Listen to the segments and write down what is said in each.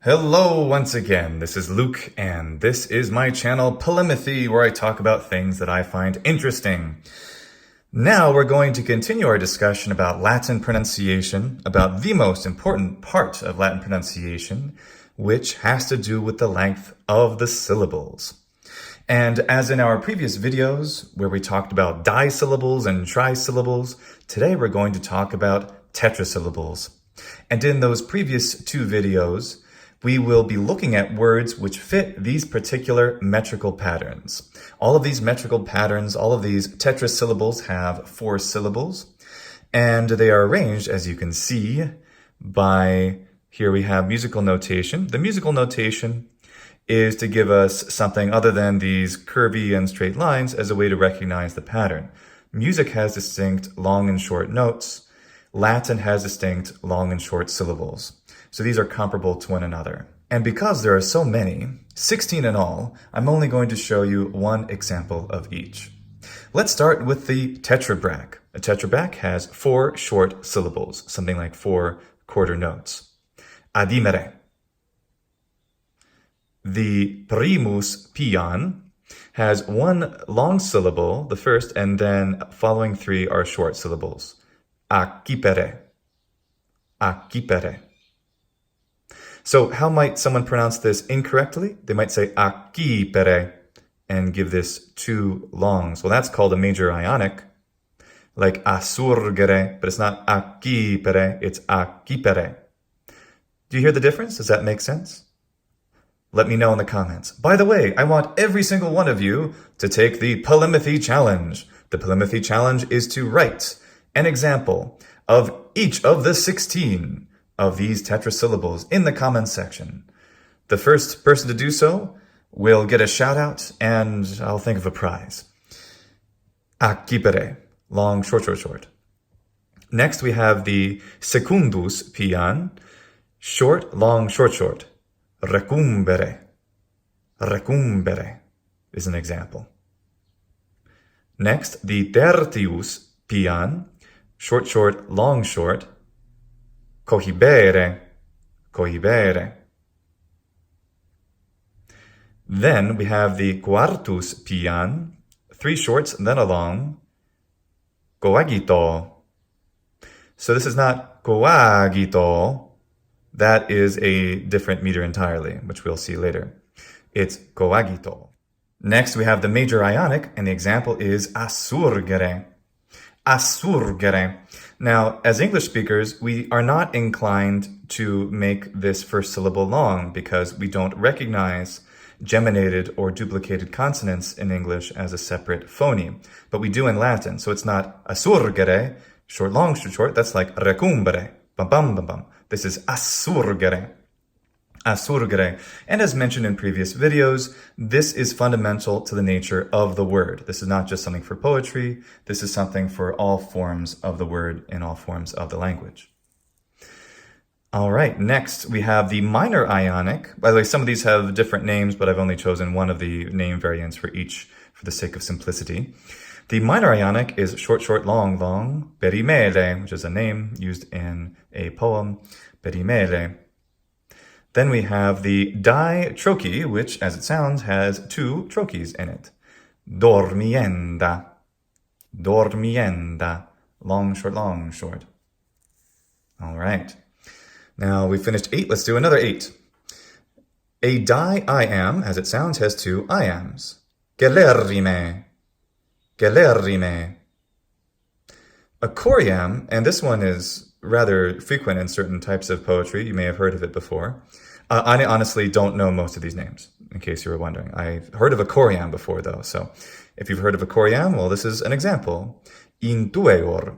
Hello once again, this is Luke, and this is my channel Polemathy, where I talk about things that I find interesting. Now we're going to continue our discussion about Latin pronunciation, about the most important part of Latin pronunciation, which has to do with the length of the syllables. And as in our previous videos, where we talked about disyllables and trisyllables, today we're going to talk about tetrasyllables. And in those previous two videos, we will be looking at words which fit these particular metrical patterns. All of these metrical patterns, all of these tetrasyllables have 4 syllables, and they are arranged, as you can see, by, here we have musical notation. The musical notation is to give us something other than these curvy and straight lines as a way to recognize the pattern. Music has distinct long and short notes. Latin has distinct long and short syllables. So these are comparable to one another. And because there are so many, 16 in all, I'm only going to show you one example of each. Let's start with the tetrabrach. A tetrabrach has 4 short syllables, something like 4 quarter notes. Adimere. The primus pian has 1 long syllable, the first, and then following 3 are short syllables. Accipere. Accipere. So how might someone pronounce this incorrectly? They might say accipere and give this 2 longs. Well, that's called a major ionic, like assurgere, but it's not accipere, it's accipere. Do you hear the difference? Does that make sense? Let me know in the comments. By the way, I want every single one of you to take the Polemathy Challenge. The Polemathy Challenge is to write an example of each of the 16 of these tetrasyllables in the comments section. The first person to do so will get a shout out, and I'll think of a prize. Accipere, long, short, short, short. Next we have the secundus pian, short, long, short, short. Recumbere. Recumbere is an example. Next, the tertius pian, short, short, long, short. Cohibere, cohibere. Then we have the quartus pian, 3 shorts, then a long. Coagito. So this is not coagito. That is a different meter entirely, which we'll see later. It's coagito. Next, we have the major ionic, and the example is assurgere. Assurgere. Now, as English speakers, we are not inclined to make this first syllable long because we don't recognize geminated or duplicated consonants in English as a separate phoneme, but we do in Latin. So it's not assurgere, short, long, short, short. That's like recumbere, bum, bum, bum, bum. This is assurgere. Assurgere. And as mentioned in previous videos, this is fundamental to the nature of the word. This is not just something for poetry. This is something for all forms of the word in all forms of the language. All right, next we have the minor ionic. By the way, some of these have different names, but I've only chosen one of the name variants for each for the sake of simplicity. The minor ionic is short, short, long, long, perimele, which is a name used in a poem, perimele. Then we have the ditrochee, which, as it sounds, has 2 trochees in it. Dormienda. Dormienda. Long, short, long, short. All right. Now we finished 8. Let's do another 8. A di-iamb, as it sounds, has 2 iambs. Gelerrime. Gelerrime. A choriamb, and this one is rather frequent in certain types of poetry. You may have heard of it before. I honestly don't know most of these names, in case you were wondering. I've heard of a choriamb before, though. So if you've heard of a choriamb, well, this is an example. Intueor.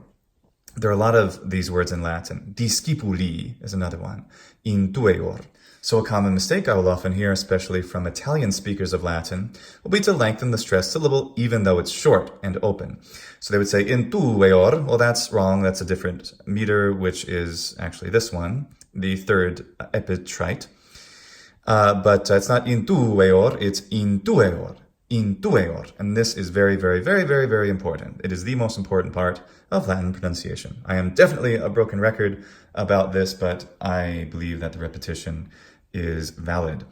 There are a lot of these words in Latin. Discipuli is another one. Intueor. So a common mistake I will often hear, especially from Italian speakers of Latin, will be to lengthen the stressed syllable even though it's short and open. So they would say intueor. Well, that's wrong. That's a different meter, which is actually this one, the 3rd epitrite. But it's not intueor, it's intueor. Intueor. And this is very, very, very, very, very important. It is the most important part of Latin pronunciation. I am definitely a broken record about this, but I believe that the repetition is valid.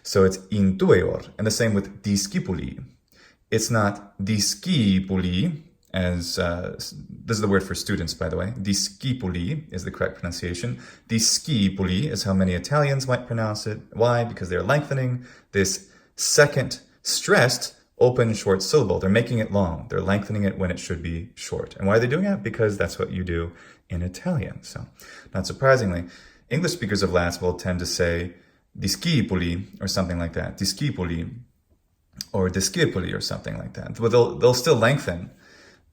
So it's intueor, and the same with discipuli. It's not discipuli, as this is the word for students, by the way. Discipuli is the correct pronunciation. Discipuli is how many Italians might pronounce it. Why? Because they're lengthening this second stressed open short syllable. They're making it long. They're lengthening it when it should be short. And why are they doing that? Because that's what you do in Italian. So, not surprisingly, English speakers of Latin will tend to say discipuli or something like that. Discipuli or discipuli or something like that. But they'll still lengthen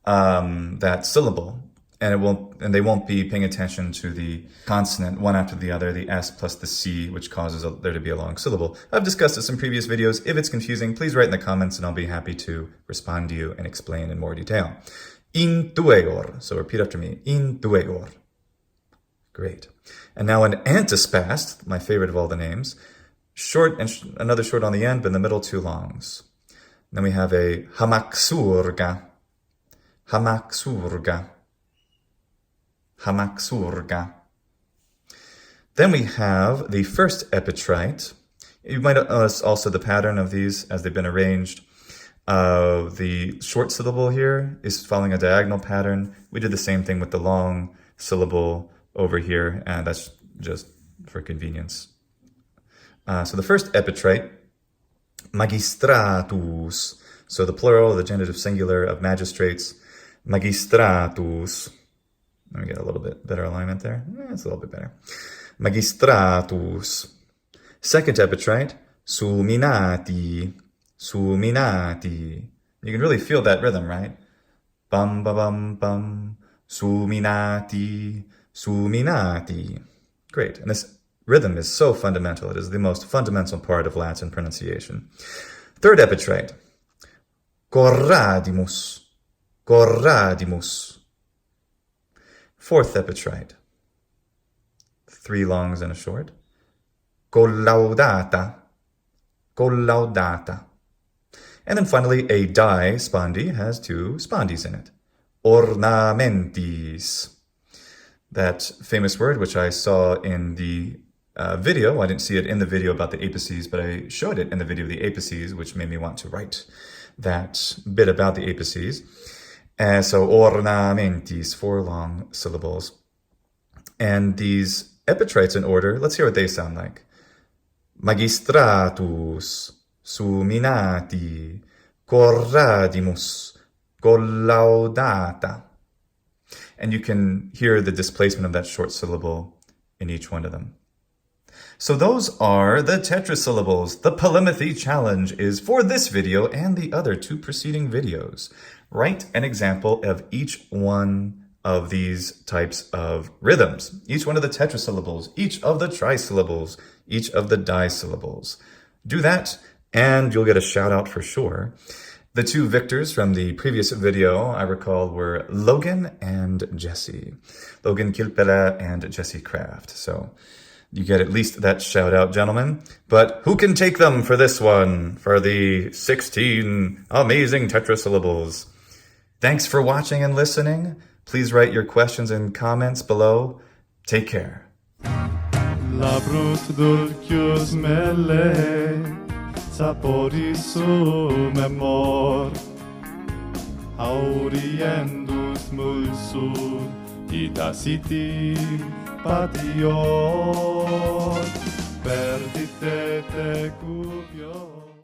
that syllable, and they won't be paying attention to the consonant one after the other, the S plus the C, which causes there to be a long syllable. I've discussed this in previous videos. If it's confusing, please write in the comments and I'll be happy to respond to you and explain in more detail. Intueor. So repeat after me. Intueor. Great. And now an antispast, my favorite of all the names. Short and another short on the end, but in the middle two longs. Then we have a hamaxurga. Hamaxurga. Hamaxurga. Then we have the first epitrite. You might notice also the pattern of these as they've been arranged. The short syllable here is following a diagonal pattern. We did the same thing with the long syllable over here, and that's just for convenience. So the first epitrite, magistratus. So the plural, the genitive singular of magistrates, magistratus. Let me get a little bit better alignment there. It's a little bit better. Magistratus. Second epitrite, suminati. Suminati. You can really feel that rhythm, right? Bum, ba, bum, bum. Suminati. Suminati. Great. And this rhythm is so fundamental. It is the most fundamental part of Latin pronunciation. Third epitrite, corradimus. Corradimus. Fourth epitrite, three longs and a short, collaudata. Collaudata. And then finally, a die spondee has two spondees in it. Ornamentis. That famous word, which I saw in the video. I didn't see it in the video about the apices, but I showed it in the video of the apices, which made me want to write that bit about the apices. And so ornamentis, four long syllables. And these epitrites in order, let's hear what they sound like. Magistratus, suminati, corradimus, collaudata. And you can hear the displacement of that short syllable in each one of them. So those are the tetrasyllables. The polymathy challenge is for this video and the other two preceding videos. Write an example of each one of these types of rhythms. Each one of the tetrasyllables, each of the trisyllables, each of the disyllables. Do that and you'll get a shout out for sure. The two victors from the previous video, I recall, were Logan and Jesse. Logan Kilpela and Jesse Craft. So you get at least that shout out, gentlemen. But who can take them for this one, for the 16 amazing tetrasyllables? Thanks for watching and listening. Please write your questions and comments below. Take care. Labrut dulcius mele, saporis memor, auriendus mulsur, idaciti patior, perdite te cubio.